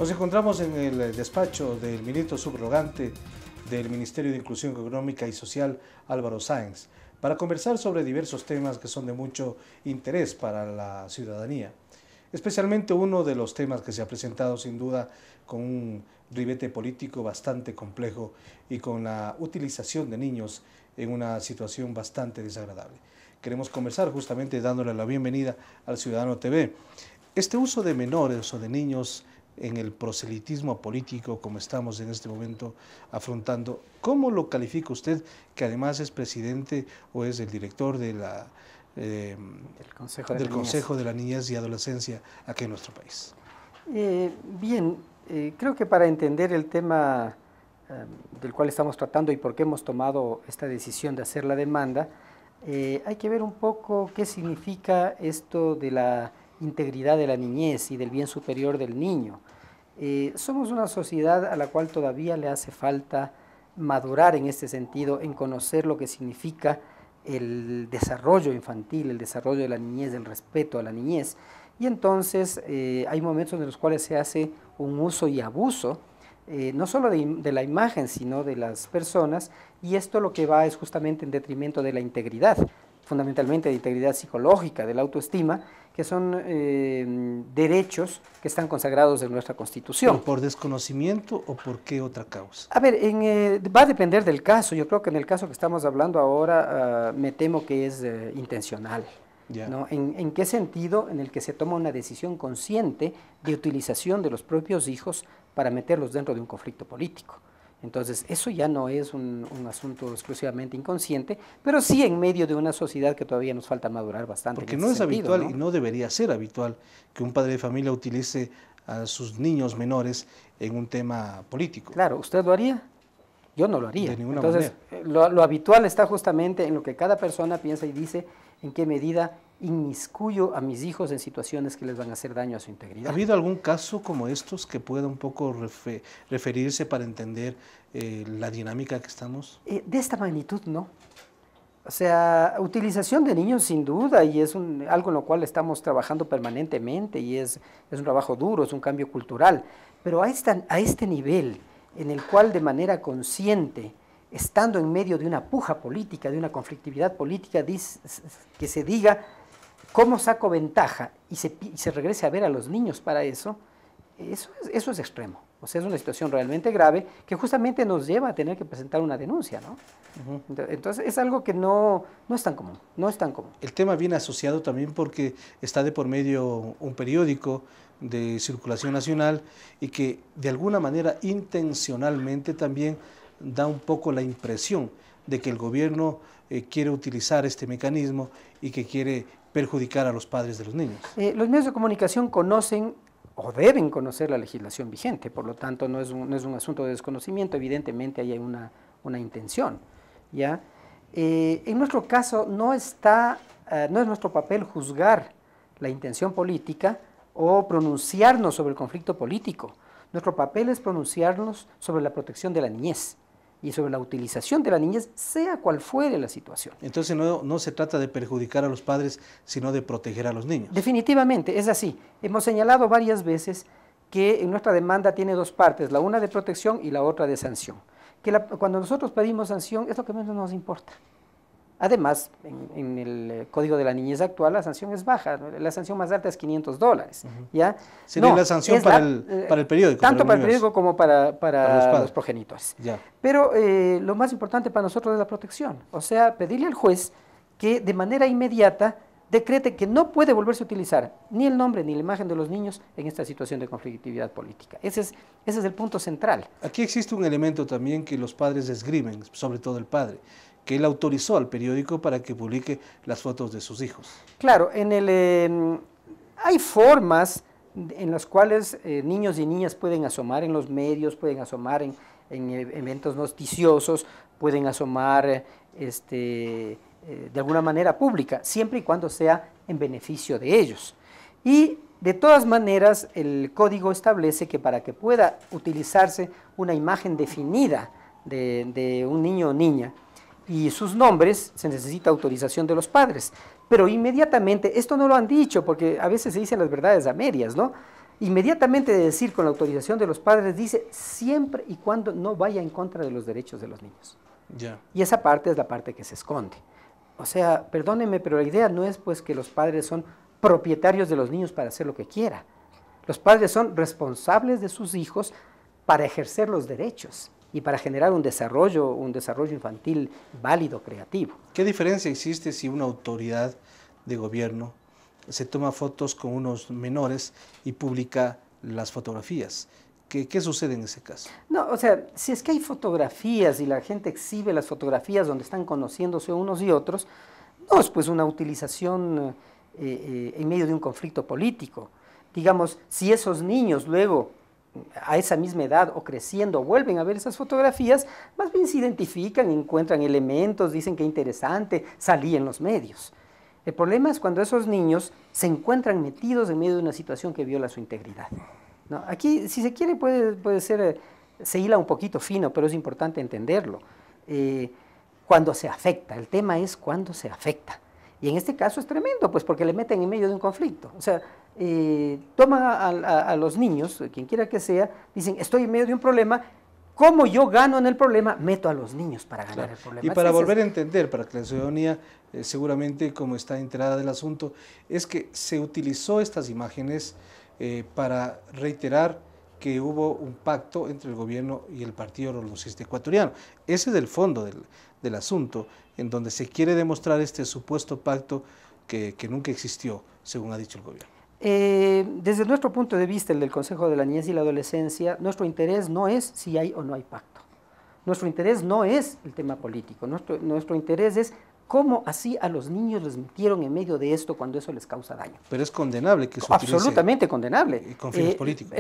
Nos encontramos en el despacho del ministro subrogante del Ministerio de Inclusión Económica y Social, Álvaro Sáenz, para conversar sobre diversos temas que son de mucho interés para la ciudadanía. Especialmente uno de los temas que se ha presentado sin duda con un ribete político bastante complejo y con la utilización de niños en una situación bastante desagradable. Queremos conversar justamente dándole la bienvenida al Ciudadano TV. Este uso de menores o de niños en el proselitismo político, como estamos en este momento afrontando, ¿cómo lo califica usted, que además es presidente o es el director de del Consejo de la Niñez y Adolescencia aquí en nuestro país? Creo que para entender el tema del cual estamos tratando y por qué hemos tomado esta decisión de hacer la demanda, hay que ver un poco qué significa esto de la integridad de la niñez y del bien superior del niño. Somos una sociedad a la cual todavía le hace falta madurar en este sentido, en conocer lo que significa el desarrollo infantil, el desarrollo de la niñez, el respeto a la niñez. Y entonces hay momentos en los cuales se hace un uso y abuso, no solo de la imagen, sino de las personas, y esto lo que va es justamente en detrimento de la integridad, fundamentalmente de integridad psicológica, de la autoestima, que son derechos que están consagrados en nuestra Constitución. ¿Por desconocimiento o por qué otra causa? A ver, va a depender del caso. Yo creo que en el caso que estamos hablando ahora, me temo que es intencional. ¿No? ¿En qué sentido? En el que se toma una decisión consciente de utilización de los propios hijos para meterlos dentro de un conflicto político. Entonces, eso ya no es un asunto exclusivamente inconsciente, pero sí en medio de una sociedad que todavía nos falta madurar bastante. Porque no es habitual, ¿no? Y no debería ser habitual que un padre de familia utilice a sus niños menores en un tema político. Claro, ¿usted lo haría? Yo no lo haría. De ninguna manera. Lo habitual está justamente en lo que cada persona piensa y dice en qué medida inmiscuyo a mis hijos en situaciones que les van a hacer daño a su integridad. ¿Ha habido algún caso como estos que pueda un poco referirse para entender la dinámica que estamos? De esta magnitud no. O sea, utilización de niños sin duda, y es algo en lo cual estamos trabajando permanentemente, y es un trabajo duro, es un cambio cultural, pero a este nivel en el cual de manera consciente, estando en medio de una puja política, de una conflictividad política, que se diga cómo saco ventaja y se regrese a ver a los niños para eso es extremo. O sea, es una situación realmente grave que justamente nos lleva a tener que presentar una denuncia, ¿no? Entonces, es algo que no es tan común, no es tan común. El tema viene asociado también porque está de por medio un periódico de circulación nacional y que de alguna manera intencionalmente también da un poco la impresión de que el gobierno quiere utilizar este mecanismo y que quiere perjudicar a los padres de los niños. Los medios de comunicación conocen o deben conocer la legislación vigente, por lo tanto no es un asunto de desconocimiento, evidentemente ahí hay una intención, ¿ya? En nuestro caso no es nuestro papel juzgar la intención política o pronunciarnos sobre el conflicto político. Nuestro papel es pronunciarnos sobre la protección de la niñez y sobre la utilización de la niñez, sea cual fuere la situación. Entonces no se trata de perjudicar a los padres, sino de proteger a los niños. Definitivamente, es así. Hemos señalado varias veces que en nuestra demanda tiene dos partes, la una de protección y la otra de sanción. Cuando nosotros pedimos sanción es lo que menos nos importa. Además, en el Código de la Niñez actual la sanción es baja, la sanción más alta es $500, ¿ya? Sería la sanción para el periódico. Tanto para el periódico como para los progenitores. Ya. Pero lo más importante para nosotros es la protección, o sea, pedirle al juez que de manera inmediata decrete que no puede volverse a utilizar ni el nombre ni la imagen de los niños en esta situación de conflictividad política. Ese es el punto central. Aquí existe un elemento también que los padres esgrimen, sobre todo el padre, que él autorizó al periódico para que publique las fotos de sus hijos. Claro, hay formas en las cuales niños y niñas pueden asomar en los medios, pueden asomar en eventos noticiosos, pueden asomar de alguna manera pública, siempre y cuando sea en beneficio de ellos. Y de todas maneras, el código establece que para que pueda utilizarse una imagen definida de un niño o niña, y sus nombres, se necesita autorización de los padres. Pero inmediatamente, esto no lo han dicho, porque a veces se dicen las verdades a medias, ¿no? Inmediatamente de decir con la autorización de los padres, dice siempre y cuando no vaya en contra de los derechos de los niños. Ya. Y esa parte es la parte que se esconde. O sea, perdónenme, pero la idea no es pues que los padres son propietarios de los niños para hacer lo que quiera. Los padres son responsables de sus hijos para ejercer los derechos y para generar un desarrollo infantil válido, creativo. ¿Qué diferencia existe si una autoridad de gobierno se toma fotos con unos menores y publica las fotografías? ¿Qué sucede en ese caso? No, o sea, si es que hay fotografías y la gente exhibe las fotografías donde están conociéndose unos y otros, no es pues una utilización en medio de un conflicto político. Digamos, si esos niños luego, a esa misma edad o creciendo, vuelven a ver esas fotografías, más bien se identifican, encuentran elementos, dicen que interesante, salí en los medios. El problema es cuando esos niños se encuentran metidos en medio de una situación que viola su integridad, ¿no? Aquí, si se quiere, puede ser, se hila un poquito fino, pero es importante entenderlo. Cuando se afecta, el tema es cuando se afecta. Y en este caso es tremendo, pues porque le meten en medio de un conflicto. O sea, toman a los niños, quien quiera que sea, dicen, estoy en medio de un problema, ¿cómo yo gano en el problema? Meto a los niños para ganar el problema. Y para volver a entender, para que la ciudadanía seguramente como está enterada del asunto, es que se utilizó estas imágenes para reiterar que hubo un pacto entre el gobierno y el Partido Revolucionario Ecuatoriano. Ese es el fondo del asunto, en donde se quiere demostrar este supuesto pacto que nunca existió, según ha dicho el gobierno. Desde nuestro punto de vista, el del Consejo de la Niñez y la Adolescencia, nuestro interés no es si hay o no hay pacto. Nuestro interés no es el tema político, nuestro interés es cómo así a los niños les metieron en medio de esto cuando eso les causa daño. Pero es condenable que se utilice. Absolutamente condenable. Con fines políticos.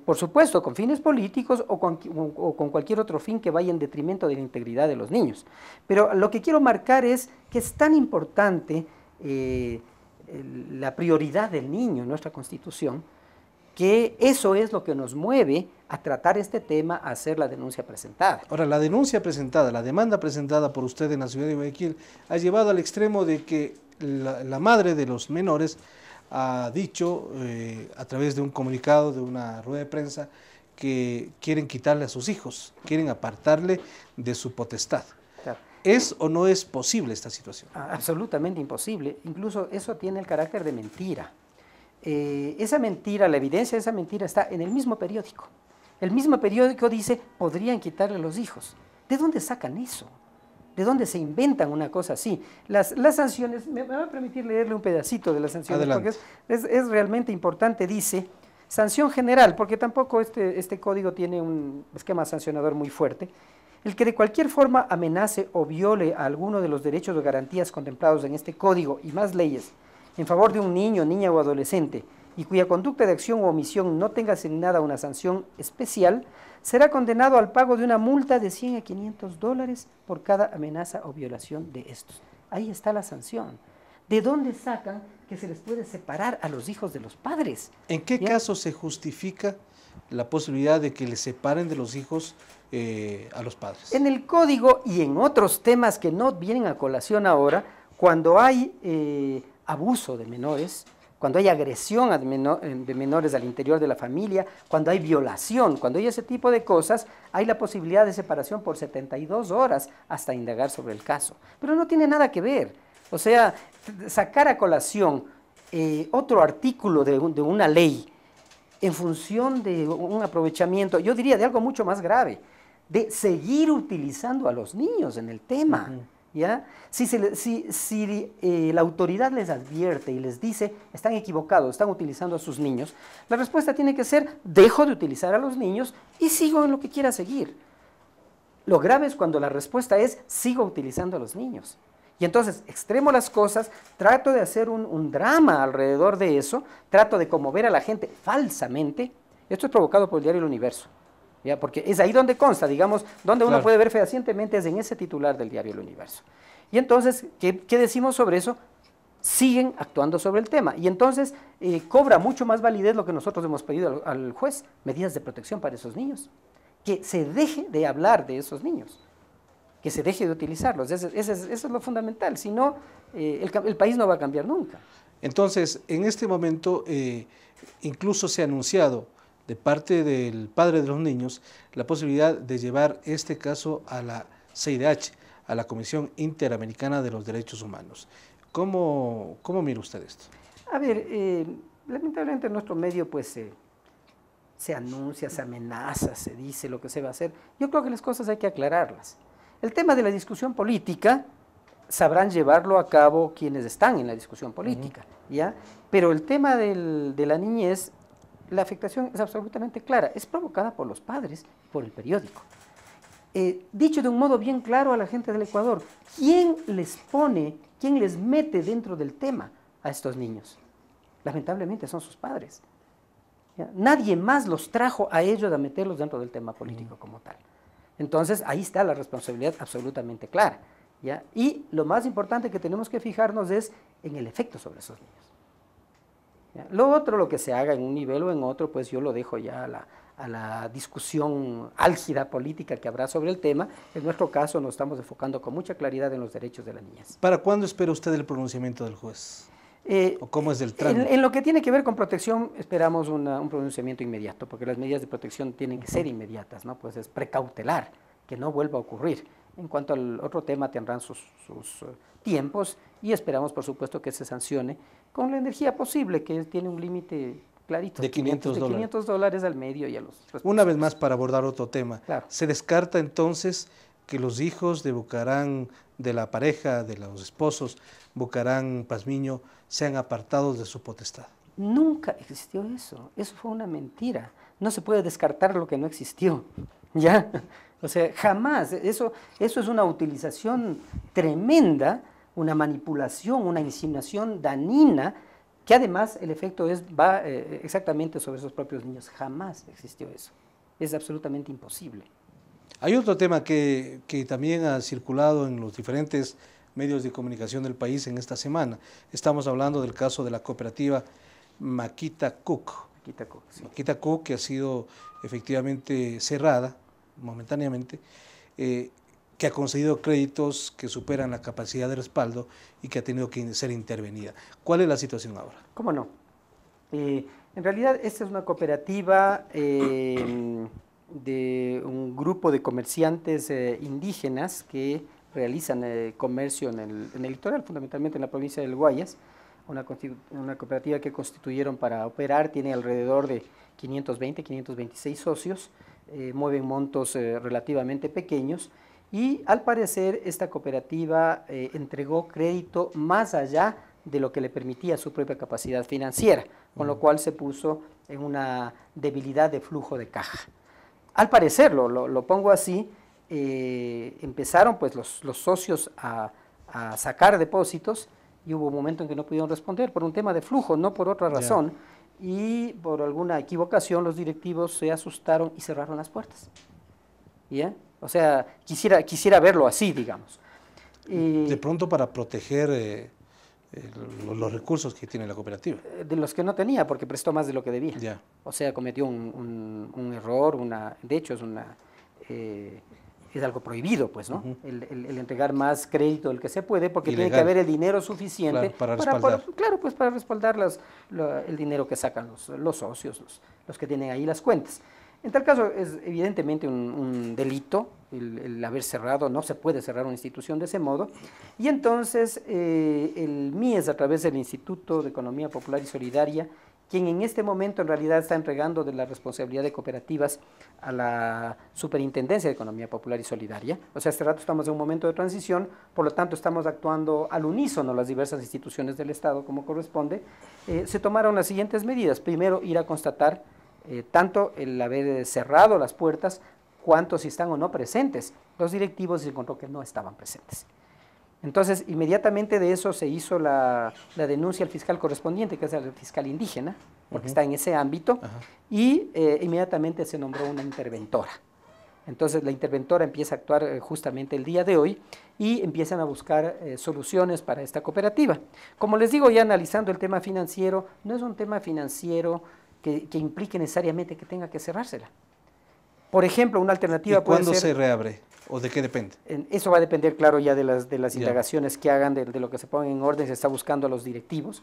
Por supuesto, con fines políticos o con cualquier otro fin que vaya en detrimento de la integridad de los niños. Pero lo que quiero marcar es que es tan importante la prioridad del niño en nuestra Constitución, que eso es lo que nos mueve a tratar este tema, a hacer la denuncia presentada. Ahora, la denuncia presentada, la demanda presentada por usted en la ciudad de Guayaquil, ha llevado al extremo de que la madre de los menores ha dicho, a través de un comunicado, de una rueda de prensa, que quieren quitarle a sus hijos, quieren apartarle de su potestad. Claro. ¿Es o no es posible esta situación? Absolutamente imposible. Incluso eso tiene el carácter de mentira. Esa mentira, la evidencia de esa mentira está en el mismo periódico. El mismo periódico dice, podrían quitarle los hijos. ¿De dónde sacan eso? ¿De dónde se inventan una cosa así? Las sanciones, me va a permitir leerle un pedacito de las sanciones, adelante, porque es realmente importante. Dice, sanción general, porque tampoco este código tiene un esquema sancionador muy fuerte. El que de cualquier forma amenace o viole a alguno de los derechos o garantías contemplados en este código y más leyes en favor de un niño, niña o adolescente y cuya conducta de acción o omisión no tenga asignada una sanción especial, será condenado al pago de una multa de $100 a $500 por cada amenaza o violación de estos. Ahí está la sanción. ¿De dónde sacan que se les puede separar a los hijos de los padres? ¿En qué caso se justifica la posibilidad de que les separen de los hijos a los padres? En el código y en otros temas que no vienen a colación ahora, cuando hay abuso de menores, cuando hay agresión de menores al interior de la familia, cuando hay violación, cuando hay ese tipo de cosas, hay la posibilidad de separación por 72 horas hasta indagar sobre el caso. Pero no tiene nada que ver. O sea, sacar a colación otro artículo de una ley en función de un aprovechamiento, yo diría de algo mucho más grave, de seguir utilizando a los niños en el tema. ¿Ya? Si la autoridad les advierte y les dice, están equivocados, están utilizando a sus niños, la respuesta tiene que ser, dejo de utilizar a los niños y sigo en lo que quiera seguir. Lo grave es cuando la respuesta es, sigo utilizando a los niños. Y entonces extremo las cosas, trato de hacer un drama alrededor de eso, trato de conmover a la gente falsamente. Esto es provocado por el diario El Universo. ¿Ya? Porque es ahí donde consta, digamos, donde uno puede ver fehacientemente es en ese titular del diario El Universo. Y entonces, ¿qué decimos sobre eso? Siguen actuando sobre el tema. Y entonces cobra mucho más validez lo que nosotros hemos pedido al juez, medidas de protección para esos niños. Que se deje de hablar de esos niños, que se deje de utilizarlos. Eso es lo fundamental, si no, el país no va a cambiar nunca. Entonces, en este momento, incluso se ha anunciado de parte del padre de los niños la posibilidad de llevar este caso a la CIDH, a la Comisión Interamericana de los Derechos Humanos. ¿Cómo mira usted esto? A ver, lamentablemente en nuestro medio pues se anuncia, se amenaza, se dice lo que se va a hacer. Yo creo que las cosas hay que aclararlas. El tema de la discusión política sabrán llevarlo a cabo quienes están en la discusión política, ¿ya? Pero el tema de la niñez, la afectación es absolutamente clara, es provocada por los padres, por el periódico. Dicho de un modo bien claro a la gente del Ecuador, ¿quién les pone, quién les mete dentro del tema a estos niños? Lamentablemente son sus padres. ¿Ya? Nadie más los trajo a ellos a meterlos dentro del tema político como tal. Entonces, ahí está la responsabilidad absolutamente clara, ¿ya? Y lo más importante que tenemos que fijarnos es en el efecto sobre esos niños. ¿Ya? Lo otro, lo que se haga en un nivel o en otro, pues yo lo dejo ya a la discusión álgida política que habrá sobre el tema. En nuestro caso nos estamos enfocando con mucha claridad en los derechos de las niñas. ¿Para cuándo espera usted el pronunciamiento del juez? ¿O cómo es el trámite? En lo que tiene que ver con protección, esperamos un pronunciamiento inmediato, porque las medidas de protección tienen que ser inmediatas, ¿no? Pues es precautelar, que no vuelva a ocurrir. En cuanto al otro tema, tendrán sus tiempos y esperamos, por supuesto, que se sancione con la energía posible, que tiene un límite clarito. De $500 al medio y a los responsables. Una vez más, para abordar otro tema, claro. ¿Se descarta entonces que los hijos de Bucaram, de la pareja, de los esposos, Bucaram, Pazmiño, sean apartados de su potestad? Nunca existió eso fue una mentira. No se puede descartar lo que no existió, ¿ya? O sea, jamás, eso es una utilización tremenda, una manipulación, una insinuación dañina, que además el efecto va exactamente sobre esos propios niños. Jamás existió eso, es absolutamente imposible. Hay otro tema que también ha circulado en los diferentes medios de comunicación del país en esta semana. Estamos hablando del caso de la cooperativa Maquita Cook. Sí. Maquita Cook, que ha sido efectivamente cerrada momentáneamente, que ha concedido créditos que superan la capacidad de respaldo y que ha tenido que ser intervenida. ¿Cuál es la situación ahora? ¿Cómo no? En realidad esta es una cooperativa de un grupo de comerciantes indígenas que realizan comercio en el litoral, fundamentalmente en la provincia del Guayas, una cooperativa que constituyeron para operar, tiene alrededor de 526 socios, mueven montos relativamente pequeños y al parecer esta cooperativa entregó crédito más allá de lo que le permitía su propia capacidad financiera, con lo cual se puso en una debilidad de flujo de caja. Al parecer, lo pongo así, empezaron pues los socios a sacar depósitos y hubo un momento en que no pudieron responder por un tema de flujo, no por otra razón, y por alguna equivocación los directivos se asustaron y cerraron las puertas. ¿Ya? O sea, quisiera verlo así, digamos. De pronto para proteger los recursos que tiene la cooperativa. De los que no tenía, porque prestó más de lo que debía. Ya. O sea, cometió un error, de hecho es algo prohibido, pues, ¿no? El entregar más crédito del que se puede, porque Ilegal. tiene que haber el dinero suficiente para respaldar. para respaldar el dinero que sacan los socios, los que tienen ahí las cuentas. En tal caso es evidentemente un delito el haber cerrado, no se puede cerrar una institución de ese modo, y entonces el MIES, a través del Instituto de Economía Popular y Solidaria, quien en este momento en realidad está entregando de la responsabilidad de cooperativas a la Superintendencia de Economía Popular y Solidaria. O sea, este rato estamos en un momento de transición, por lo tanto estamos actuando al unísono las diversas instituciones del Estado como corresponde. Se tomaron las siguientes medidas. Primero, ir a constatar tanto el haber cerrado las puertas, cuanto si están o no presentes los directivos, y se encontró que no estaban presentes. Entonces, inmediatamente de eso se hizo la denuncia al fiscal correspondiente, que es el fiscal indígena, porque está en ese ámbito, y inmediatamente se nombró una interventora. Entonces, la interventora empieza a actuar justamente el día de hoy y empiezan a buscar soluciones para esta cooperativa. Como les digo, ya analizando el tema financiero, no es un tema financiero que implique necesariamente que tenga que cerrársela. Por ejemplo, una alternativa puede ser... ¿Cuándo se reabre? ¿O de qué depende? Eso va a depender, claro, ya de las indagaciones que hagan, de lo que se ponga en orden, se está buscando a los directivos.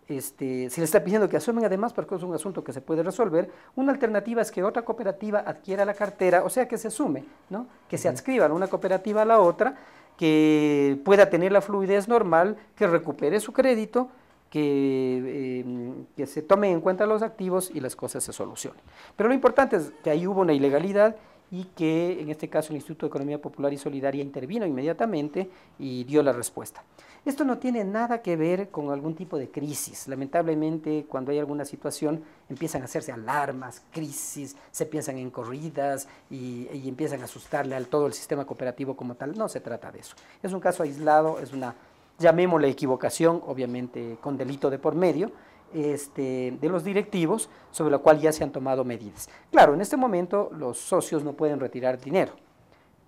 se les está pidiendo que asumen además, porque es un asunto que se puede resolver. Una alternativa es que otra cooperativa adquiera la cartera, o sea que se asume, ¿no? Que se adscriban una cooperativa a la otra, que pueda tener la fluidez normal, que recupere su crédito, que se tomen en cuenta los activos y las cosas se solucionen. Pero lo importante es que ahí hubo una ilegalidad y que en este caso el Instituto de Economía Popular y Solidaria intervino inmediatamente y dio la respuesta. Esto no tiene nada que ver con algún tipo de crisis. Lamentablemente, cuando hay alguna situación, empiezan a hacerse alarmas, crisis, se piensan en corridas y empiezan a asustarle al todo el sistema cooperativo como tal. No se trata de eso. Es un caso aislado, es una, llamémosle equivocación, obviamente con delito de por medio, de los directivos, sobre lo cual ya se han tomado medidas. Claro, en este momento los socios no pueden retirar dinero,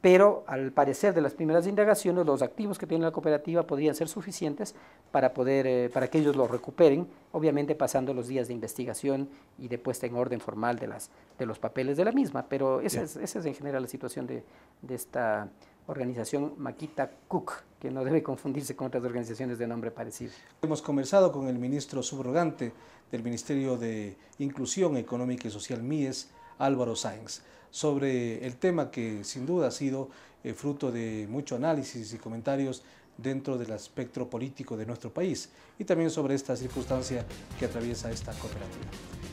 pero al parecer de las primeras indagaciones, los activos que tiene la cooperativa podrían ser suficientes para para que ellos lo recuperen, obviamente pasando los días de investigación y de puesta en orden formal de los papeles de la misma, pero esa es en general la situación de esta organización Makita Cook, que no debe confundirse con otras organizaciones de nombre parecido. Hemos conversado con el ministro subrogante del Ministerio de Inclusión Económica y Social, MIES, Álvaro Sáenz, sobre el tema que sin duda ha sido fruto de mucho análisis y comentarios dentro del espectro político de nuestro país y también sobre esta circunstancia que atraviesa esta cooperativa.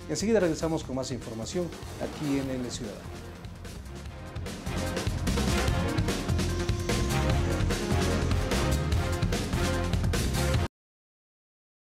Enseguida regresamos con más información aquí en El Ciudadano.